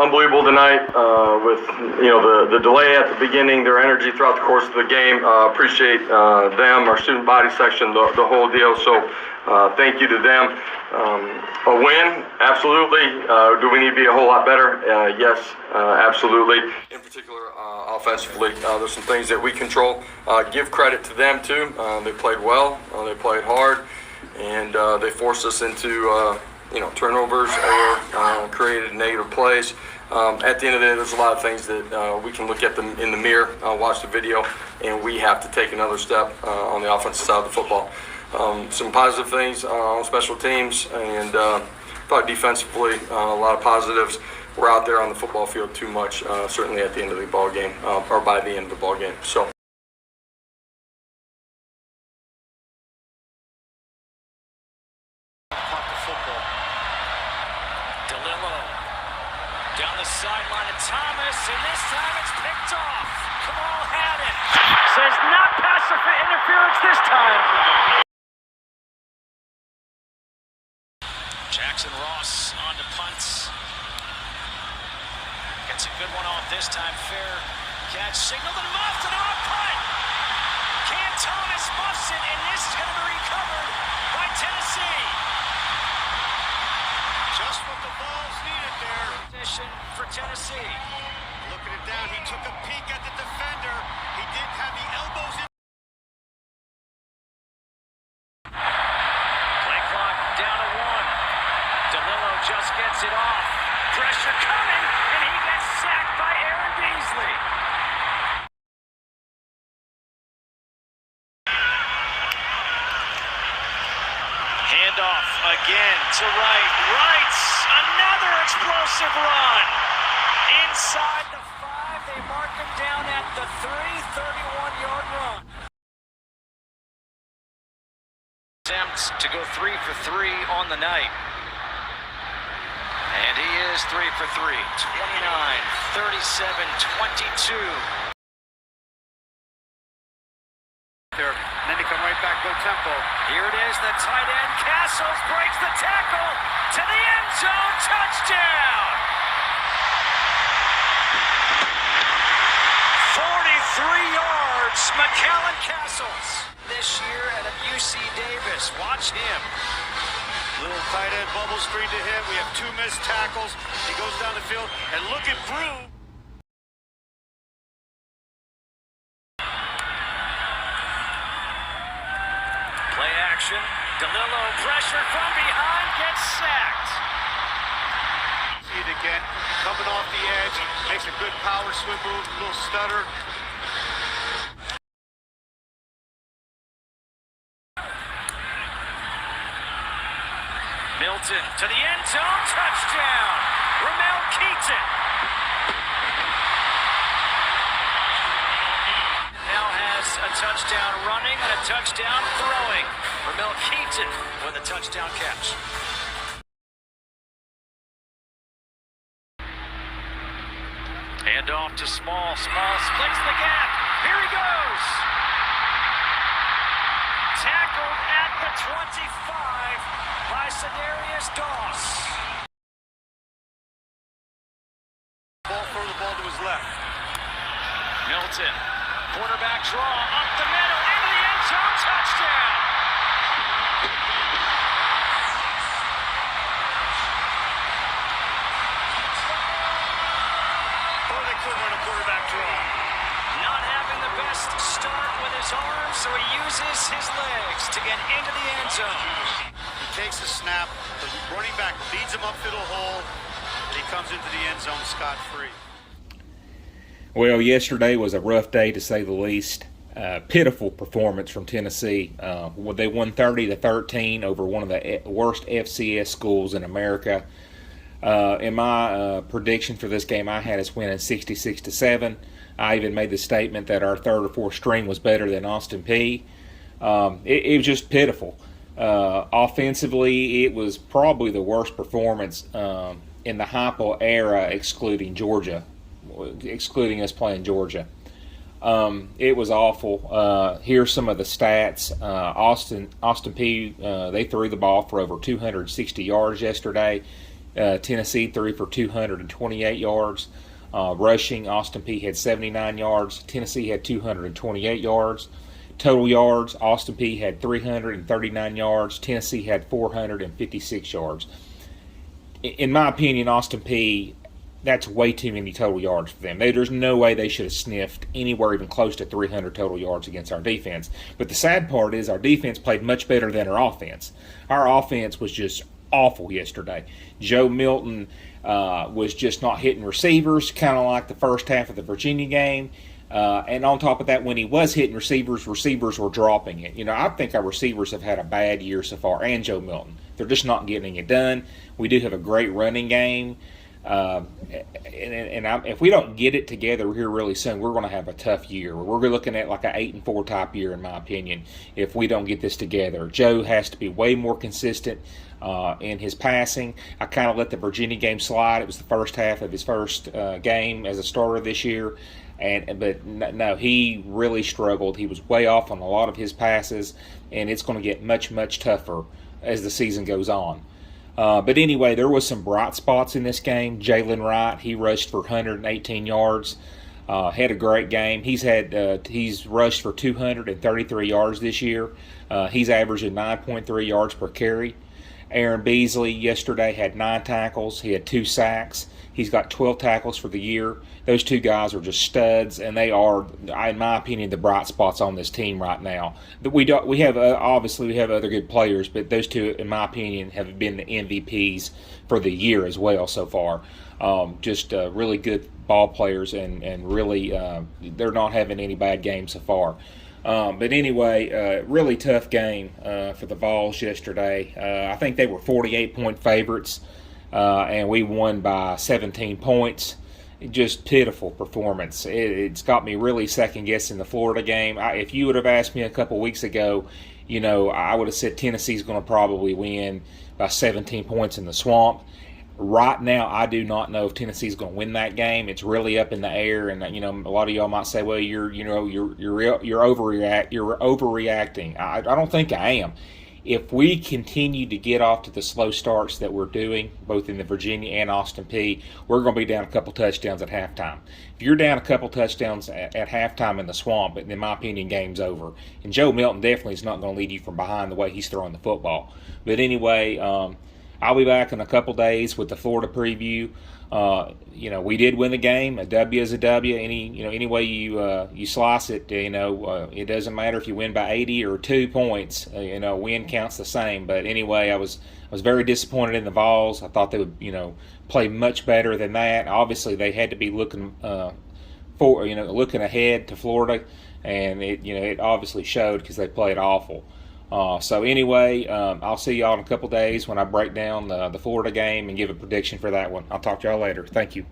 unbelievable tonight with the delay at the beginning, their energy throughout the course of the game. Appreciate them, our student body section, the whole deal. So thank you to them. A win, absolutely. Do we need to be a whole lot better? Yes, absolutely. In particular, offensively, there's some things that we control. Give credit to them too. They played well. They played hard, and they forced us into turnovers or created negative plays. At the end of the day, there's a lot of things that we can look at them in the mirror, watch the video, and we have to take another step on the offensive side of the football. Some positive things on special teams, and thought defensively, a lot of positives. We're out there on the football field too much, certainly at the end of the ball game, or by the end of the ball game. So. Down the sideline to Thomas, and this time it's picked off. Kamal had it. Says not pass interference this time. Jackson Ross on to punts. Gets a good one off this time. Fair catch signaled and muffed and off punt. Cam Thomas muffs it, and this is going to be recovered by Tennessee. Just what the Vols needed there. Position for Tennessee. Looking it down, he took a peek at the defender. He didn't have the elbows in. Play clock down to 1. DeLillo just gets it off. Pressure coming, and he gets sacked by Aaron Beasley. Handoff again to Wright. Another explosive run. Inside the 5, they mark him down at the 31-yard run. Attempts to go 3 for 3 on the night. And he is 3 for 3. 29, 37, 22. And then they come right back, go tempo. Here it is, the tight end, Castles breaks the tackle to the end zone, touchdown! 43 yards, McAllen Castles. This year at UC Davis, watch him. Little tight end bubble screen to him, we have 2 missed tackles. He goes down the field and looking through. Play action. DeLillo pressure from behind, gets sacked. See it again, coming off the edge, makes a good power swim move, a little stutter. Milton to the end zone, touchdown. Ramel Keaton. Now has a touchdown running and a touchdown throwing. Ramel Keaton with a touchdown catch. Hand off to Small. Small splits the gap. Here he goes. Tackled at the 25 by Sedarius Doss. Throw the ball to his left. Milton. Quarterback draw up the middle, into the end zone, touchdown! Or they could run a quarterback draw. Not having the best start with his arms, so he uses his legs to get into the end zone. He takes a snap, the running back leads him up to the hole, and he comes into the end zone scot-free. Well, yesterday was a rough day to say the least. Pitiful performance from Tennessee. They won 30-13 over one of the worst FCS schools in America. In my prediction for this game, I had us winning 66-7. I even made the statement that our third or fourth string was better than Austin Peay. It was just pitiful. Offensively, it was probably the worst performance in the Heupel era, excluding us playing Georgia. It was awful. Here's some of the stats. Austin Peay, they threw the ball for over 260 yards yesterday. Tennessee threw for 228 yards. Rushing, Austin Peay had 79 yards. Tennessee had 228 yards. Total yards, Austin Peay had 339 yards. Tennessee had 456 yards. In my opinion, Austin Peay, that's way too many total yards for them. There's no way they should have sniffed anywhere even close to 300 total yards against our defense. But the sad part is our defense played much better than our offense. Our offense was just awful yesterday. Joe Milton was just not hitting receivers, kind of like the first half of the Virginia game. And on top of that, when he was hitting receivers were dropping it. You know, I think our receivers have had a bad year so far, and Joe Milton. They're just not getting it done. We do have a great running game. If we don't get it together here really soon, we're going to have a tough year. We're looking at like an 8-4 type year, in my opinion, if we don't get this together. Joe has to be way more consistent in his passing. I kind of let the Virginia game slide. It was the first half of his first game as a starter this year. But no, he really struggled. He was way off on a lot of his passes, and it's going to get much, much tougher as the season goes on. But anyway, there was some bright spots in this game. Jalen Wright, he rushed for 118 yards, had a great game. He's rushed for 233 yards this year. He's averaging 9.3 yards per carry. Aaron Beasley yesterday had 9 tackles. He had 2 sacks. He's got 12 tackles for the year. Those 2 guys are just studs, and they are, in my opinion, the bright spots on this team right now. We have obviously we have other good players, but those 2, in my opinion, have been the MVPs for the year as well so far. Just really good ball players, and really they're not having any bad games so far. But anyway, really tough game for the Vols yesterday. I think they were 48-point favorites, and we won by 17 points. Just pitiful performance. It's got me really second-guessing the Florida game. If you would have asked me a couple weeks ago, you know, I would have said Tennessee's going to probably win by 17 points in the Swamp. Right now, I do not know if Tennessee's going to win that game. It's really up in the air, and you know, a lot of y'all might say, "Well, you're overreacting." I don't think I am. If we continue to get off to the slow starts that we're doing, both in the Virginia and Austin Peay, we're going to be down a couple touchdowns at halftime. If you're down a couple touchdowns at halftime in the Swamp, in my opinion, game's over. And Joe Milton definitely is not going to lead you from behind the way he's throwing the football. But anyway, I'll be back in a couple days with the Florida preview. You know, we did win the game. A W is a W. Any way you slice it, it doesn't matter if you win by 80 or 2 points. Win counts the same. But anyway, I was very disappointed in the Vols. I thought they would, play much better than that. Obviously, they had to be looking looking ahead to Florida, and it obviously showed because they played awful. So anyway, I'll see y'all in a couple days when I break down the Florida game and give a prediction for that one. I'll talk to y'all later. Thank you.